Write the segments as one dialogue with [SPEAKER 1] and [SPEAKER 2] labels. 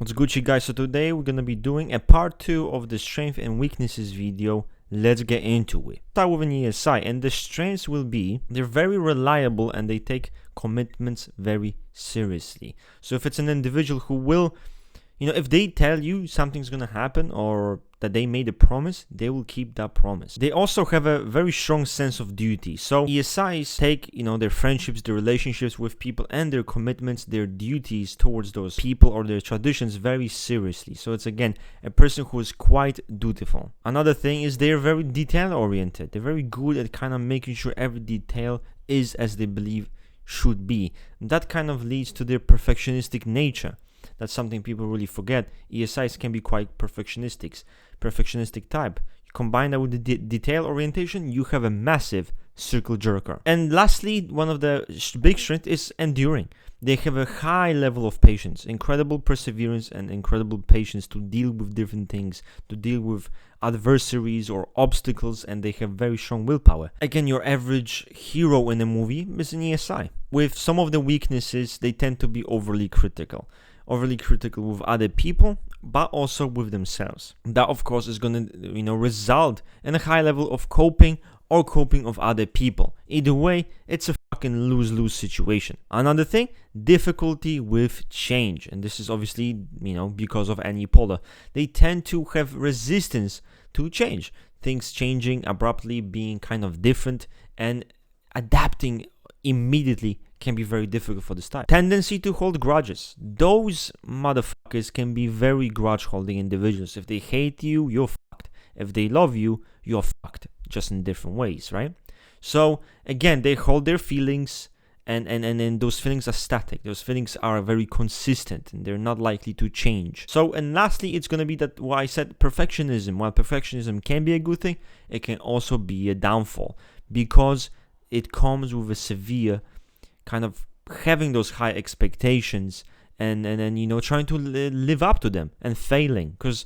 [SPEAKER 1] What's Gucci, guys? So today we're gonna be doing a part 2 of the strength and weaknesses video. Let's get into it. Start with an ESI, and the strengths will be they're very reliable and they take commitments very seriously. So if it's an individual who will, if they tell you something's gonna happen or that they made a promise, they will keep that promise. They also have a very strong sense of duty. So ESIs take, their friendships, their relationships with people, and their commitments, their duties towards those people or their traditions very seriously. So it's again a person who is quite dutiful. Another thing is they're very detail oriented. They're very good at kind of making sure every detail is as they believe should be. That kind of leads to their perfectionistic nature. That's something people really forget. ESIs can be quite perfectionistic type. You combine that with the detail orientation, you have a massive circle jerker. And lastly, one of the big strengths is enduring. They have a high level of patience, incredible perseverance and incredible patience to deal with different things, to deal with adversaries or obstacles, and they have very strong willpower. Again, your average hero in a movie is an ESI. With some of the weaknesses, they tend to be overly critical with other people, but also with themselves. That, of course, is going to, result in a high level of coping of other people. Either way, it's a fucking lose-lose situation. Another thing, difficulty with change. And this is obviously, because of unipolar. They tend to have resistance to change. Things changing abruptly, being kind of different, and adapting immediately can be very difficult for this type. Tendency to hold grudges. Those motherfuckers can be very grudge-holding individuals. If they hate you, you're fucked. If they love you, you're fucked. Just in different ways, right? So, again, they hold their feelings, and those feelings are static. Those feelings are very consistent, and they're not likely to change. So, and lastly, it's going to be that what I said, perfectionism. While perfectionism can be a good thing, it can also be a downfall, because it comes with a severe kind of having those high expectations and trying to live up to them and failing, because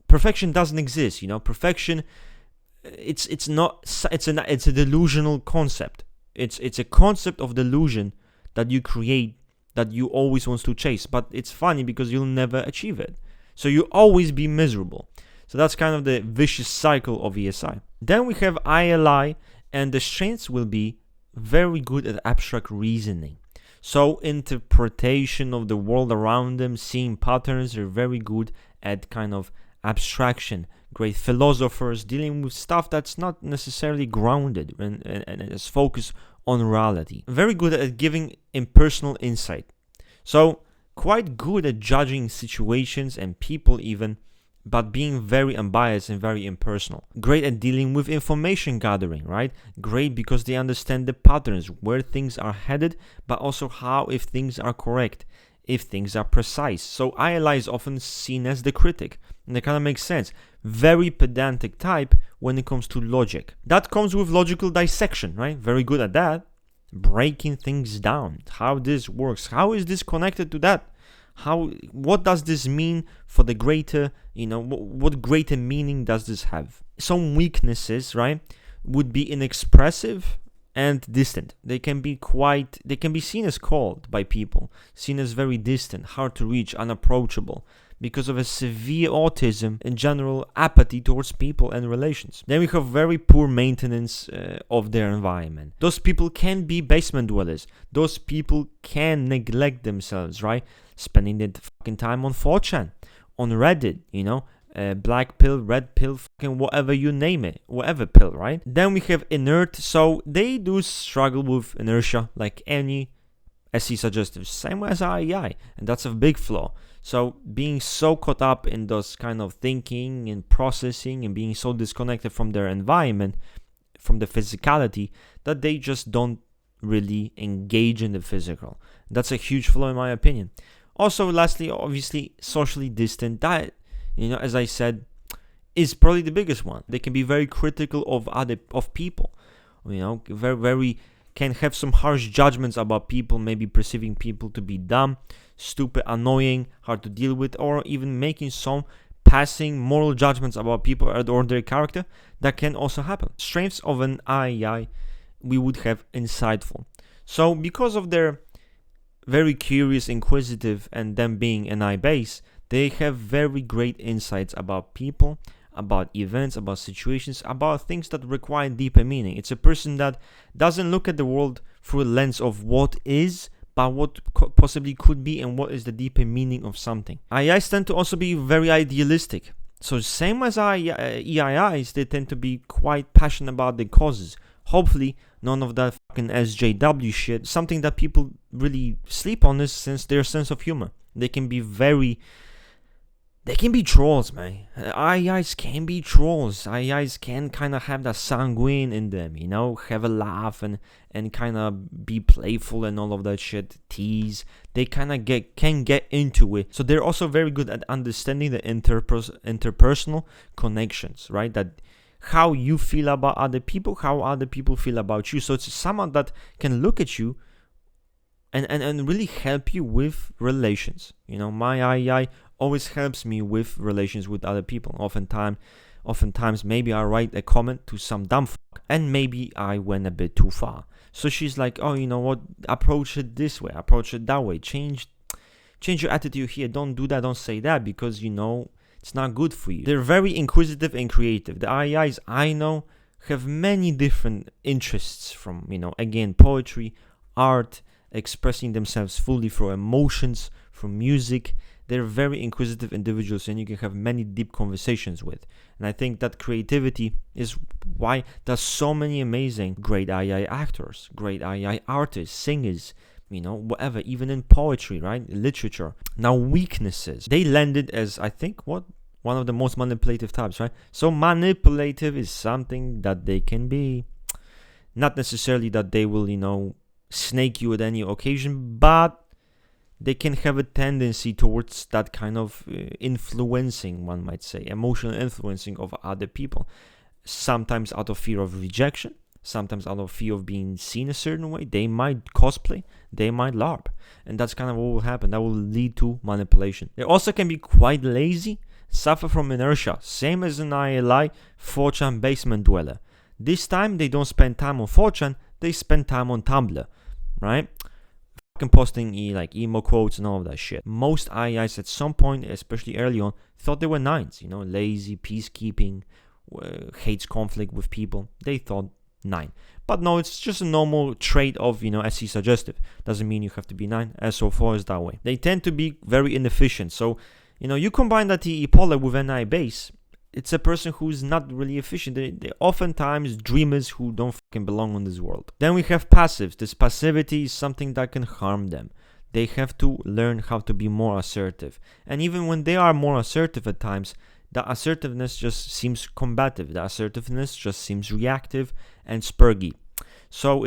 [SPEAKER 1] perfection doesn't exist. Perfection, it's a delusional concept. It's a concept of delusion that you create, that you always want to chase, but it's funny because you'll never achieve it, so you always be miserable. So that's kind of the vicious cycle of ESI. Then we have ILI, and the strengths will be very good at abstract reasoning. So interpretation of the world around them, seeing patterns, they're very good at kind of abstraction. Great philosophers, dealing with stuff that's not necessarily grounded and is focused on reality. Very good at giving impersonal insight. So quite good at judging situations and people even, but being very unbiased and very impersonal. Great at dealing with information gathering, right? Great because they understand the patterns, where things are headed, but also how, if things are correct, if things are precise. So ILI is often seen as the critic, and that kind of makes sense. Very pedantic type when it comes to logic. That comes with logical dissection, right? Very good at that. Breaking things down. How this works. How is this connected to that? What does this mean for the greater, what greater meaning does this have? Some weaknesses, right, would be inexpressive and distant. They can be seen as cold by people, seen as very distant, hard to reach, unapproachable, because of a severe autism and general apathy towards people and relations. Then we have very poor maintenance of their environment. Those people can be basement dwellers. Those people can neglect themselves, right? Spending their fucking time on 4chan, on Reddit, black pill, red pill, fucking whatever you name it, whatever pill, right? Then we have inert, so they do struggle with inertia like any SE suggestive, same as IEI, and that's a big flaw. So being so caught up in those kind of thinking and processing and being so disconnected from their environment, from the physicality, that they just don't really engage in the physical. That's a huge flaw in my opinion. Also, lastly, obviously, socially distant. That, as I said, is probably the biggest one. They can be very critical of people. Very can have some harsh judgments about people, maybe perceiving people to be dumb, stupid, annoying, hard to deal with, or even making some passing moral judgments about people or their character. That can also happen. Strengths of an IEI, we would have insightful. So because of their very curious, inquisitive, and them being an I base, They have very great insights about people, about events, about situations, about things that require deeper meaning. It's a person that doesn't look at the world through a lens of what is, but what possibly could be, and what is the deeper meaning of something. IEIs tend to also be very idealistic. So same as EIIs, they tend to be quite passionate about the causes. Hopefully, none of that fucking SJW shit. Something that people really sleep on is since their sense of humor. They can be trolls, man. IEIs can be trolls. IEIs can kind of have that sanguine in them, have a laugh and kind of be playful and all of that shit, tease. They kind of can get into it. So they're also very good at understanding the interpersonal connections, right? That how you feel about other people, how other people feel about you. So it's someone that can look at you and really help you with relations. My IEI always helps me with relations with other people. Oftentimes maybe I write a comment to some dumb fuck and maybe I went a bit too far. So she's like, oh, you know what, approach it this way, approach it that way, change your attitude here, don't do that, don't say that, because it's not good for you. They're very inquisitive and creative. The IEIs I know have many different interests from, again, poetry, art, expressing themselves fully through emotions, from music. They're very inquisitive individuals and you can have many deep conversations with. And I think that creativity is why there's so many amazing great IEI actors, great IEI artists, singers, whatever, even in poetry, right? Literature. Now, weaknesses. They landed as, I think, one of the most manipulative types, right? So manipulative is something that they can be. Not necessarily that they will, snake you at any occasion, but they can have a tendency towards that kind of influencing, one might say, emotional influencing of other people. Sometimes out of fear of rejection, sometimes out of fear of being seen a certain way. They might cosplay, they might LARP. And that's kind of what will happen. That will lead to manipulation. They also can be quite lazy, suffer from inertia, same as an ILI 4chan basement dweller. This time they don't spend time on 4chan, they spend time on Tumblr, right? Posting emo quotes and all of that shit. Most IEIs at some point, especially early on, thought they were 9s, lazy, peacekeeping, hates conflict with people. They thought 9. But no, it's just a normal trait of, SE suggestive. Doesn't mean you have to be 9, as so far as that way. They tend to be very inefficient. So, you combine that TE polar with NI base, it's a person who's not really efficient. They're oftentimes dreamers who don't fucking belong in this world. Then we have passives. This passivity is something that can harm them. They have to learn how to be more assertive. And even when they are more assertive at times, the assertiveness just seems combative. The assertiveness just seems reactive and spurgy. So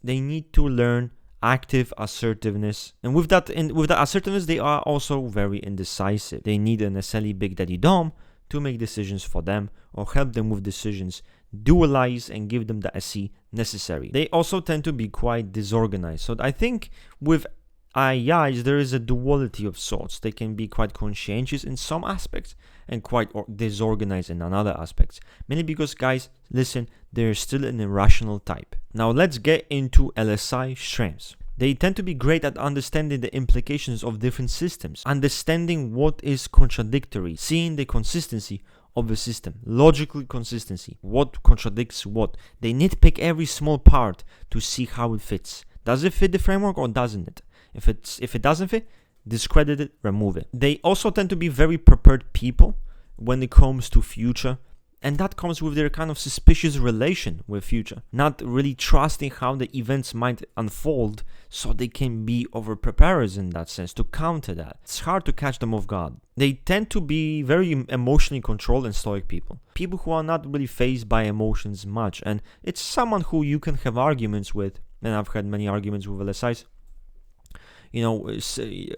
[SPEAKER 1] they need to learn active assertiveness. And with that assertiveness, they are also very indecisive. They need an SLI Big Daddy Dom to make decisions for them or help them with decisions, dualize and give them the SE necessary. They also tend to be quite disorganized. So I think with IEIs, there is a duality of sorts. They can be quite conscientious in some aspects and quite disorganized in other aspects. Mainly because, guys, listen, they're still an irrational type. Now let's get into LSI Strengths. They tend to be great at understanding the implications of different systems, understanding what is contradictory, seeing the consistency of the system, logical consistency, what contradicts what. They nitpick every small part to see how it fits. Does it fit the framework or doesn't it? If it doesn't fit, discredit it, remove it. They also tend to be very prepared people when it comes to future. And that comes with their kind of suspicious relation with future, not really trusting how the events might unfold, so they can be over-preparers in that sense to counter that. It's hard to catch them off guard. They tend to be very emotionally controlled and stoic people who are not really fazed by emotions much, and it's someone who you can have arguments with, and I've had many arguments with LSIs,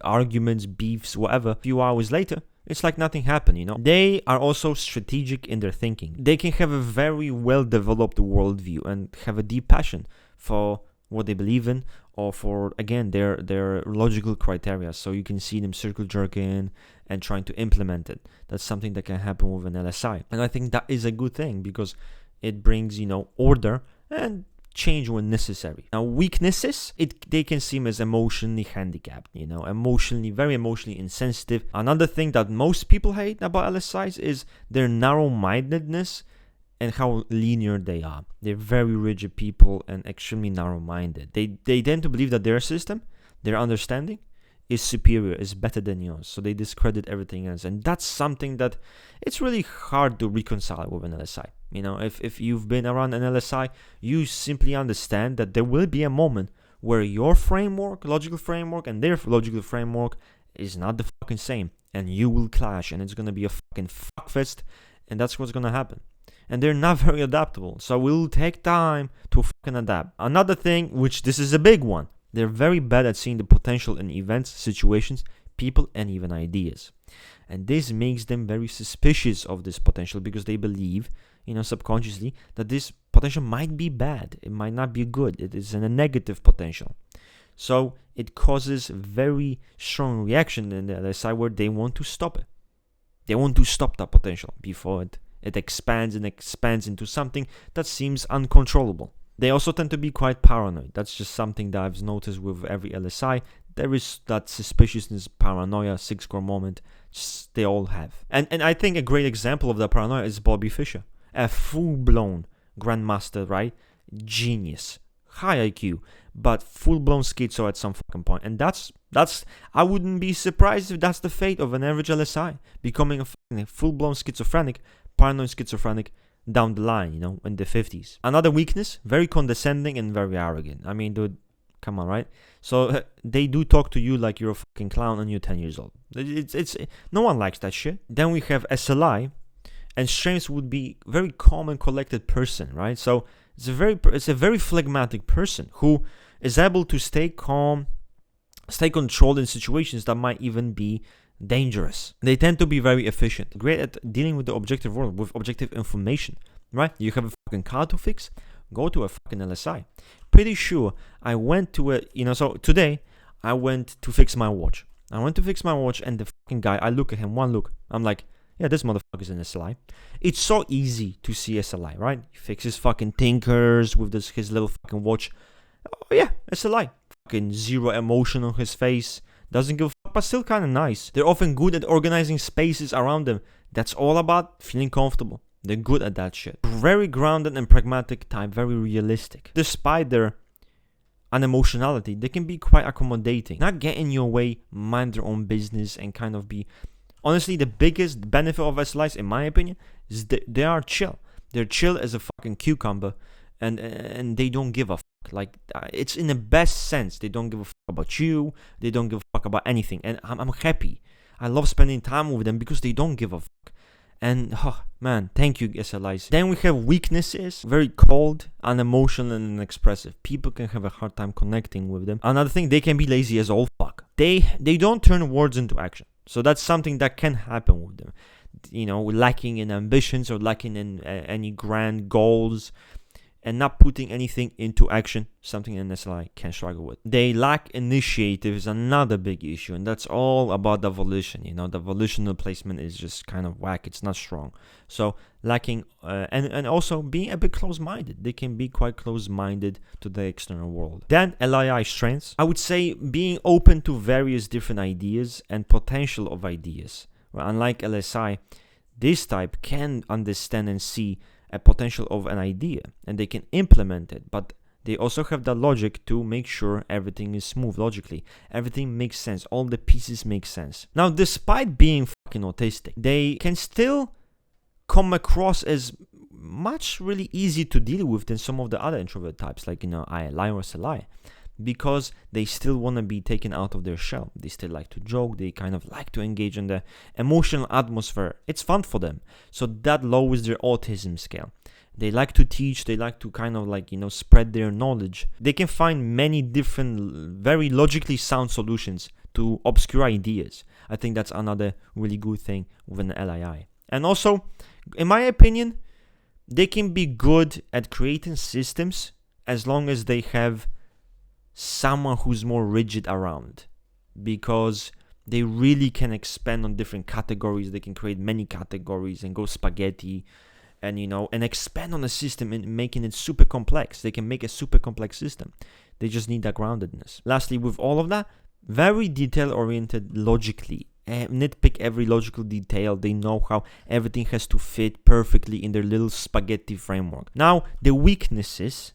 [SPEAKER 1] arguments, beefs, whatever. A few hours later, it's like nothing happened, They are also strategic in their thinking. They can have a very well-developed worldview and have a deep passion for what they believe in or for, again, their logical criteria. So you can see them circle jerking and trying to implement it. That's something that can happen with an LSI. And I think that is a good thing because it brings, order and change when necessary. Now, weaknesses, they can seem as emotionally handicapped, very emotionally insensitive. Another thing that most people hate about LSIs is their narrow-mindedness and how linear they are. They're very rigid people and extremely narrow-minded. They tend to believe that their system, their understanding, is superior, is better than yours. So they discredit everything else. And that's something that it's really hard to reconcile with an LSI. If you've been around an LSI, you simply understand that there will be a moment where your logical framework, and their logical framework is not the fucking same. And you will clash, and it's going to be a fucking fuckfest, and that's what's going to happen. And they're not very adaptable, so it will take time to fucking adapt. Another thing, which this is a big one, they're very bad at seeing the potential in events, situations, people, and even ideas. And this makes them very suspicious of this potential because they believe, subconsciously, that this potential might be bad. It might not be good. It is a negative potential. So it causes very strong reaction in the other side where they want to stop it. They want to stop that potential before it expands into something that seems uncontrollable. They also tend to be quite paranoid. That's just something that I've noticed with every LSI. There is that suspiciousness, paranoia, six-score moment. They all have. And I think a great example of that paranoia is Bobby Fischer. A full-blown grandmaster, right? Genius. High IQ. But full-blown schizo at some fucking point. And that's I wouldn't be surprised if that's the fate of an average LSI. Becoming a full-blown schizophrenic, paranoid schizophrenic, down the line, in the 50s. Another weakness, very condescending and very arrogant. I mean, dude, come on, right? So they do talk to you like you're a fucking clown and you're 10 years old. It's no one likes that shit. Then we have SLI, and Strengths would be very calm and collected person, right? So it's a very phlegmatic person who is able to stay calm, stay controlled in situations that might even be dangerous. They tend to be very efficient, great at dealing with the objective world, with objective information, right? You have a fucking car to fix, go to a fucking LSI. Pretty sure I went to so today I went to fix my watch. And the fucking guy, I look at him, one look, I'm like, yeah, this motherfucker's an SLI. It's so easy to see SLI, right? He fixes fucking tinkers with his little fucking watch. Oh yeah, SLI. Fucking zero emotion on his face. Doesn't give a fuck, but still kind of nice. They're often good at organizing spaces around them. That's all about feeling comfortable. They're good at that shit. Very grounded and pragmatic type, very realistic. Despite their unemotionality, they can be quite accommodating. Not get in your way, mind their own business, and kind of be... Honestly, the biggest benefit of SLIs, in my opinion, is they are chill. They're chill as a fucking cucumber, and they don't give a fuck. Like, it's in the best sense. They don't give a fuck about you. They don't give a fuck about anything. And I'm happy. I love spending time with them because they don't give a fuck. And, oh, man, thank you, SLIs. Then we have weaknesses. Very cold, unemotional, and inexpressive. People can have a hard time connecting with them. Another thing, they can be lazy as all fuck. They don't turn words into action. So that's something that can happen with them. Lacking in ambitions or lacking in any grand goals, and not putting anything into action, something an SLI can struggle with. They lack initiative is another big issue, and that's all about the volition. The volitional placement is just kind of whack. It's not strong. So lacking, and also being a bit close-minded. They can be quite close-minded to the external world. Then LII Strengths. I would say being open to various different ideas and potential of ideas. Well, unlike LSI, this type can understand and see a potential of an idea, and they can implement it, but they also have the logic to make sure everything is smooth logically. Everything makes sense. All the pieces make sense. Now, despite being fucking autistic, they can still come across as much really easy to deal with than some of the other introvert types, like, ILI or SLI, because they still want to be taken out of their shell. They still like to joke. They kind of like to engage in the emotional atmosphere. It's fun for them. So that lowers their autism scale. They like to teach. They like to kind of spread their knowledge. They can find many different, very logically sound solutions to obscure ideas. I think that's another really good thing with an LII. And also, in my opinion, they can be good at creating systems as long as they have someone who's more rigid around, because they really can expand on different categories. They can create many categories and go spaghetti and and expand on a system and making it super complex. They can make a super complex system. They just need that groundedness. Lastly, with all of that, very detail oriented logically. Nitpick every logical detail. They know how everything has to fit perfectly in their little spaghetti framework. Now, the weaknesses,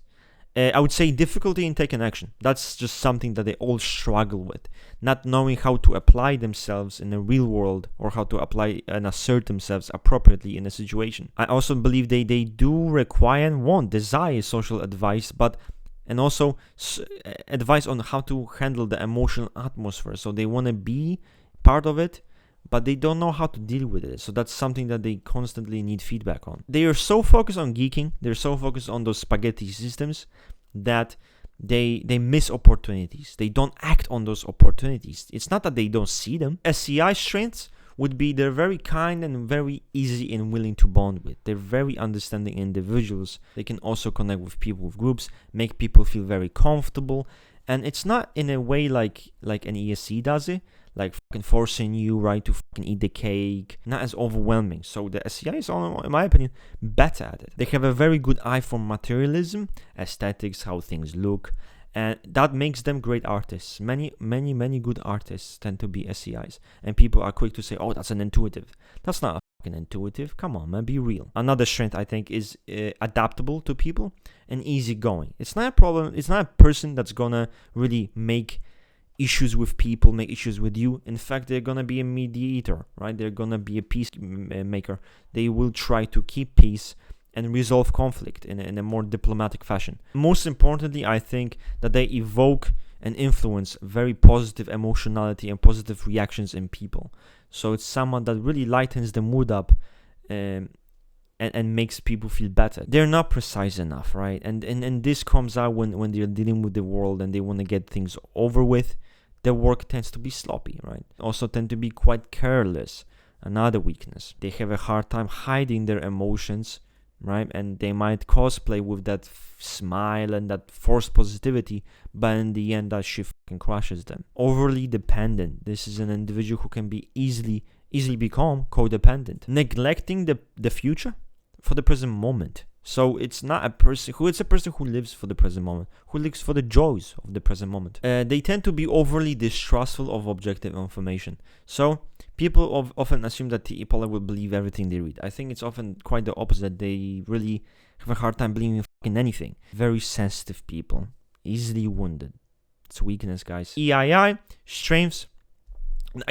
[SPEAKER 1] I would say difficulty in taking action. That's just something that they all struggle with. Not knowing how to apply themselves in the real world, or how to apply and assert themselves appropriately in a situation. I also believe they do require and desire social advice, and also advice on how to handle the emotional atmosphere. So they want to be part of it, but they don't know how to deal with it. So that's something that they constantly need feedback on. They are so focused on geeking, they're so focused on those spaghetti systems that they miss opportunities. They don't act on those opportunities. It's not that they don't see them. SEI Strengths would be they're very kind and very easy and willing to bond with. They're very understanding individuals. They can also connect with people, with groups, make people feel very comfortable. And it's not in a way like an ESC does it, like fucking forcing you, right, to fucking eat the cake. Not as overwhelming. So the SEI is, in my opinion, better at it. They have a very good eye for materialism, aesthetics, how things look, and that makes them great artists. Many good artists tend to be SEIs, and people are quick to say, oh, that's an intuitive. That's not a fucking intuitive. Come on, man, be real. Another strength, I think, is adaptable to people and easygoing. It's not a problem. It's not a person that's gonna really make issues with people, make issues with you. In fact, they're gonna be a mediator, right? They're gonna be a peacemaker. They will try to keep peace and resolve conflict in a more diplomatic fashion. Most importantly, I think that they evoke and influence very positive emotionality and positive reactions in people. So it's someone that really lightens the mood up and makes people feel better. They're not precise enough, right? And this comes out when they're dealing with the world and they want to get things over with. Their work tends to be sloppy, right? Also tend to be quite careless. Another weakness. They have a hard time hiding their emotions, right? And they might cosplay with that smile and that forced positivity, but in the end that shit fucking crushes them. Overly dependent. This is an individual who can be easily become codependent. Neglecting the future for the present moment. So it's not a person who lives for the present moment, who lives for the joys of the present moment. They tend to be overly distrustful of objective information. So people often assume that people will believe everything they read. I think it's often quite the opposite. They really have a hard time believing fucking anything. Very sensitive people, easily wounded. It's weakness, guys. EII Strengths.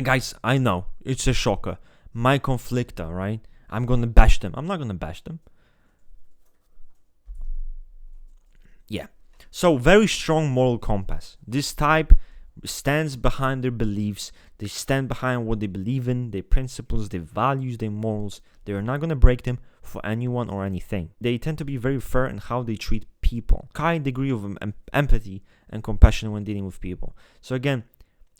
[SPEAKER 1] Guys, I know it's a shocker. My conflictor, right? I'm gonna bash them. I'm not gonna bash them. Yeah. So very strong moral compass. This type stands behind their beliefs. They stand behind what they believe in, their principles, their values, their morals. They are not going to break them for anyone or anything. They tend to be very fair in how they treat people. High degree of empathy and compassion when dealing with people. So again,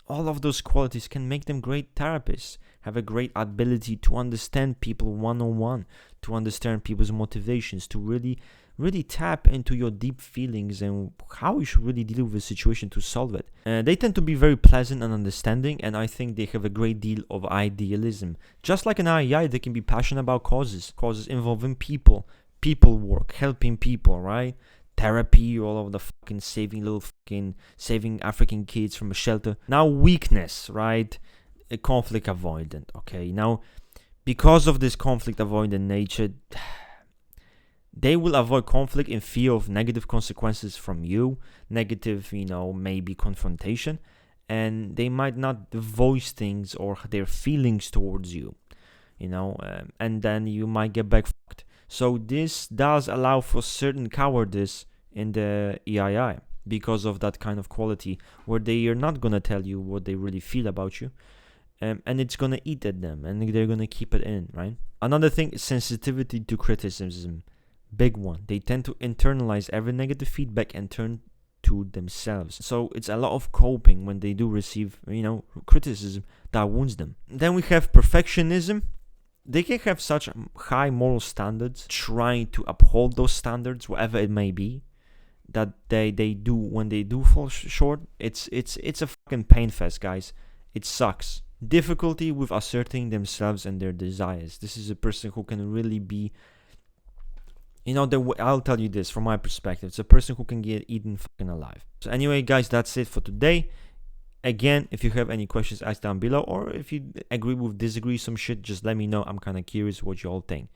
[SPEAKER 1] all of those qualities can make them great therapists, have a great ability to understand people one-on-one, to understand people's motivations, to really tap into your deep feelings and how you should really deal with a situation to solve it. They tend to be very pleasant and understanding, and I think they have a great deal of idealism. Just like an IEI, they can be passionate about causes involving people work, helping people, right? Therapy, all of the fucking saving African kids from a shelter. Now weakness, right? A conflict avoidant, okay? Now, because of this conflict avoidant nature, they will avoid conflict in fear of negative consequences from you, negative, maybe confrontation, and they might not voice things or their feelings towards you, and then you might get back fucked. So this does allow for certain cowardice in the EII because of that kind of quality where they are not going to tell you what they really feel about you, and it's going to eat at them and they're going to keep it in, right? Another thing is sensitivity to criticism. Big one. They tend to internalize every negative feedback and turn to themselves. So it's a lot of coping when they do receive, criticism that wounds them. Then we have perfectionism. They can have such high moral standards, trying to uphold those standards, whatever it may be, that they do when they do fall short. It's a fucking pain fest, guys. It sucks. Difficulty with asserting themselves and their desires. This is a person who can really be You know, I'll tell you this from my perspective. It's a person who can get eaten fucking alive. So anyway, guys, that's it for today. Again, if you have any questions, ask down below, or if you agree with disagree some shit, just let me know. I'm kind of curious what you all think.